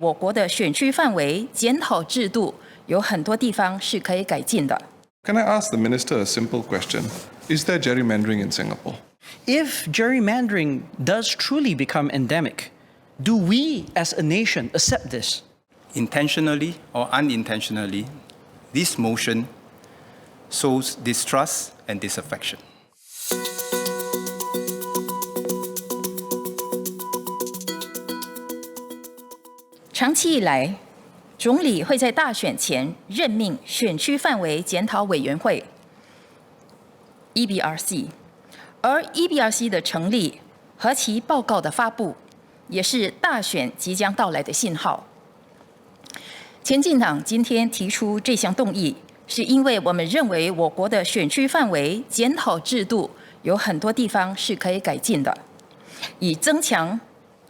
我国的选区范围检讨制度有很多地方是可以改进的。Can I ask the Minister a simple question? Is there gerrymandering in Singapore? If gerrymandering does truly become endemic, do we as a nation accept this? Intentionally or unintentionally, this motion sows distrust and disaffection. 长期以来，总理会在大选前任命选区范围检讨委员会 （EBRC）， 而 EBRC 的成立和其报告的发布，也是大选即将到来的信号。前进党今天提出这项动议，是因为我们认为我国的选区范围检讨制度有很多地方是可以改进的，以增强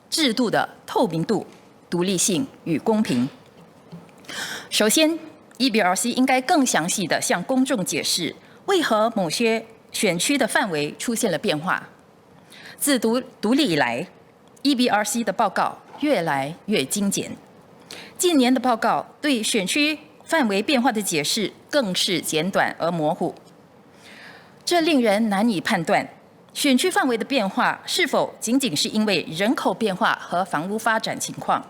制度的透明度、独立性与公平。首先 ，EBRC 应该更详细地向公众解释，为何某些选区的范围出现了变化。自独立以来 ，EBRC 的报告越来越精简，近年的报告对选区范围变化的解释更是简短而模糊，这令人难以判断选区范围的变化是否仅仅是因为人口变化和房屋发展情况。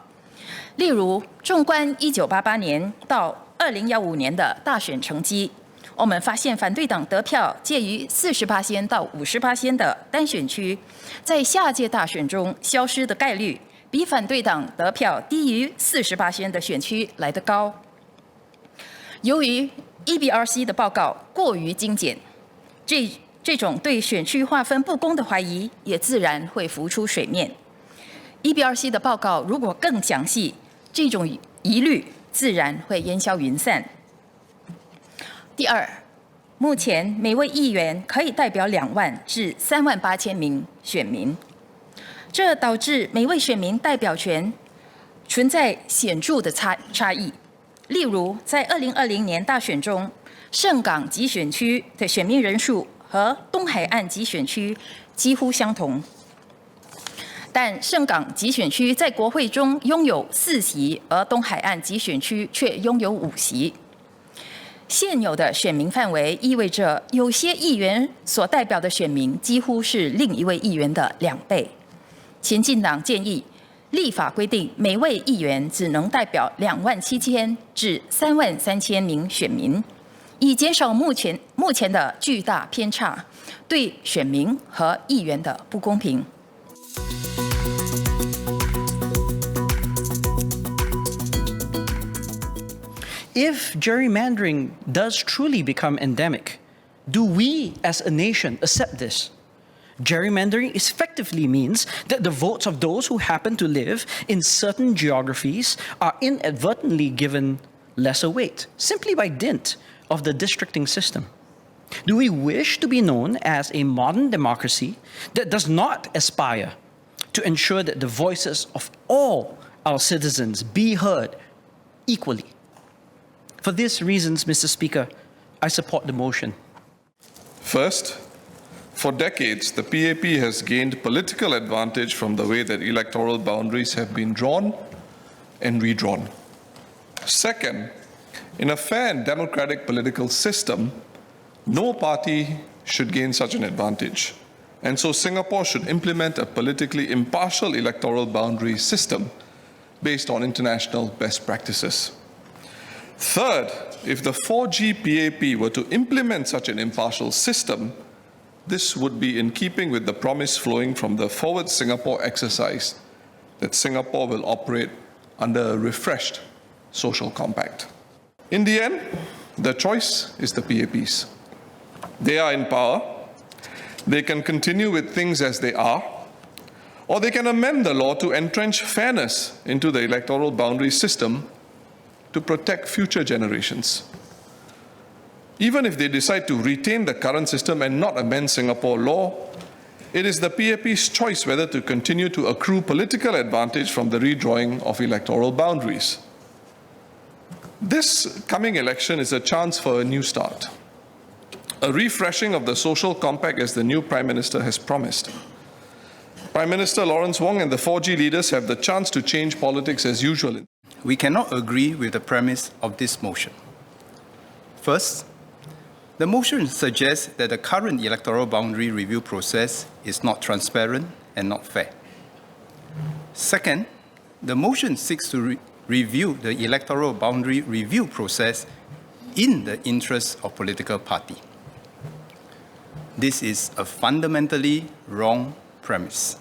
例如，纵观1988年到2015年的大选成绩，我们发现反对党得票介于40%到50%的单选区，在下届大选中消失的概率，比反对党得票低于40%的选区来得高。由于 EBRC 的报告过于精简，这种对选区划分不公的怀疑也自然会浮出水面。EBRC 的报告如果更详细，这种疑虑自然会烟消云散。第二，目前每位议员可以代表2万至3万8千名选民，这导致每位选民代表权存在显著的差异。例如，在2020年大选中，盛港集选区的选民人数和东海岸集选区几乎相同，但盛港集选区在国会中拥有4席，而东海岸集选区却拥有5席。现有的选民范围意味着，有些议员所代表的选民几乎是另一位议员的2倍。前进党建议立法规定，每位议员只能代表27000至3万3千名选民，以减少目前的巨大偏差对选民和议员的不公平。If gerrymandering does truly become endemic, do we as a nation accept this? Gerrymandering effectively means that the votes of those who happen to live in certain geographies are inadvertently given lesser weight, simply by dint of the districting system. Do we wish to be known as a modern democracy that does not aspire to ensure that the voices of all our citizens be heard equally? For these reasons, Mr. Speaker, I support the motion. First, for decades, the PAP has gained political advantage from the way that electoral boundaries have been drawn and redrawn. Second, in a fair and democratic political system, no party should gain such an advantage. And so Singapore should implement a politically impartial electoral boundary system based on international best practices. Third, if the 4G PAP were to implement such an impartial system, this would be in keeping with the promise flowing from the Forward Singapore exercise that Singapore will operate under a refreshed social compact. In the end, the choice is the PAP's. They are in power. They can continue with things as they are, or they can amend the law to entrench fairness into the electoral boundary system to protect future generations. Even if they decide to retain the current system and not amend Singapore law, it is the PAP's choice whether to continue to accrue political advantage from the redrawing of electoral boundaries. This coming election is a chance for a new start, a refreshing of the social compact as the new Prime Minister has promised. Prime Minister Lawrence Wong and the 4G leaders have the chance to change politics as usual. We cannot agree with the premise of this motion. First, the motion suggests that the current electoral boundary review process is not transparent and not fair. Second, the motion seeks to review the electoral boundary review process in the interest of political party. This is a fundamentally wrong premise.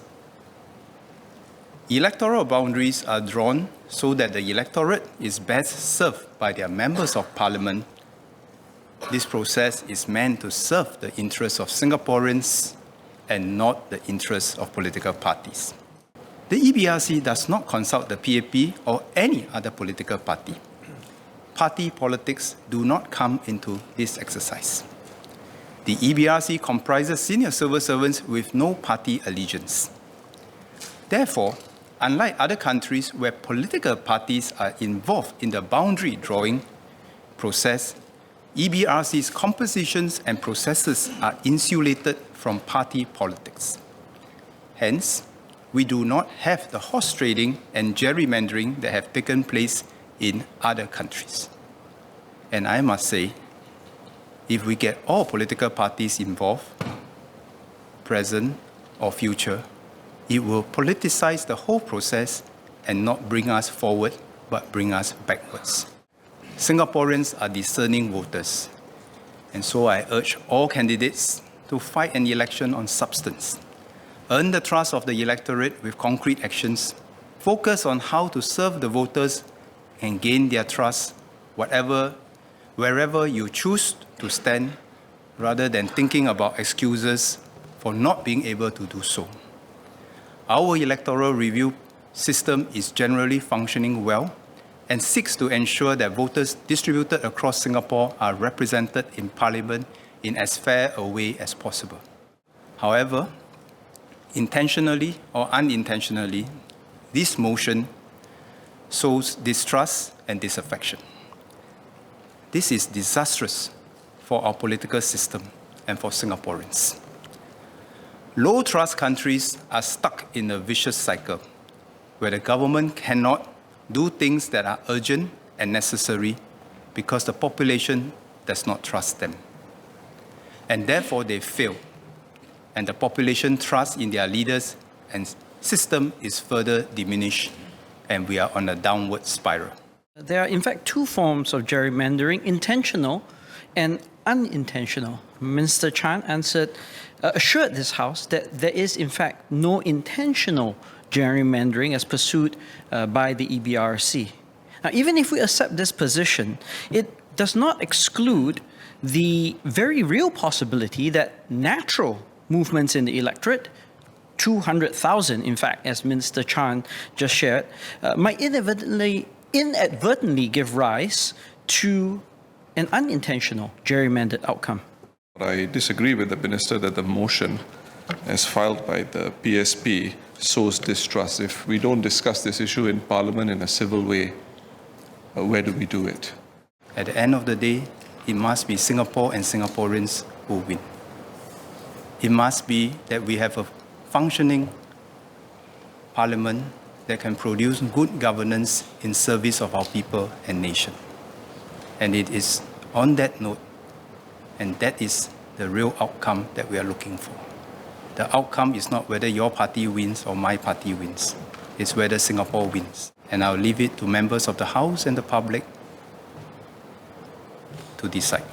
Electoral boundaries are drawn so that the electorate is best served by their members of parliament. This process is meant to serve the interests of Singaporeans and not the interests of political parties. The EBRC does not consult the PAP or any other political party. Party politics do not come into this exercise. The EBRC comprises senior civil servants with no party allegiance. Therefore, unlike other countries where political parties are involved in the boundary drawing process, EBRC's compositions and processes are insulated from party politics. Hence, we do not have the horse trading and gerrymandering that have taken place in other countries. And I must say, if we get all political parties involved, present or future, it will politicize the whole process and not bring us forward, but bring us backwards. Singaporeans are discerning voters, and so I urge all candidates to fight an election on substance, earn the trust of the electorate with concrete actions, focus on how to serve the voters and gain their trust wherever you choose to stand, rather than thinking about excuses for not being able to do so. Our electoral review system is generally functioning well and seeks to ensure that voters distributed across Singapore are represented in Parliament in as fair a way as possible. However, intentionally or unintentionally, this motion sows distrust and disaffection. This is disastrous for our political system and for Singaporeans. Low-trust countries are stuck in a vicious cycle where the government cannot do things that are urgent and necessary because the population does not trust them. And therefore they fail, and the population trust in their leaders and system is further diminished, and we are on a downward spiral. There are in fact two forms of gerrymandering, intentional and unintentional. Minister Chan assured this House that there is in fact no intentional gerrymandering as pursued by the EBRC. Now, even if we accept this position, it does not exclude the very real possibility that natural movements in the electorate, 200,000 in fact, as Minister Chan just shared, might inadvertently give rise to an unintentional gerrymandered outcome. I disagree with the Minister that the motion as filed by the PSP sows distrust. If we don't discuss this issue in Parliament in a civil way, where do we do it? At the end of the day, it must be Singapore and Singaporeans who win. It must be that we have a functioning Parliament that can produce good governance in service of our people and nation. And it is on that note, and that is the real outcome that we are looking for. The outcome is not whether your party wins or my party wins. It's whether Singapore wins. And I'll leave it to members of the House and the public to decide.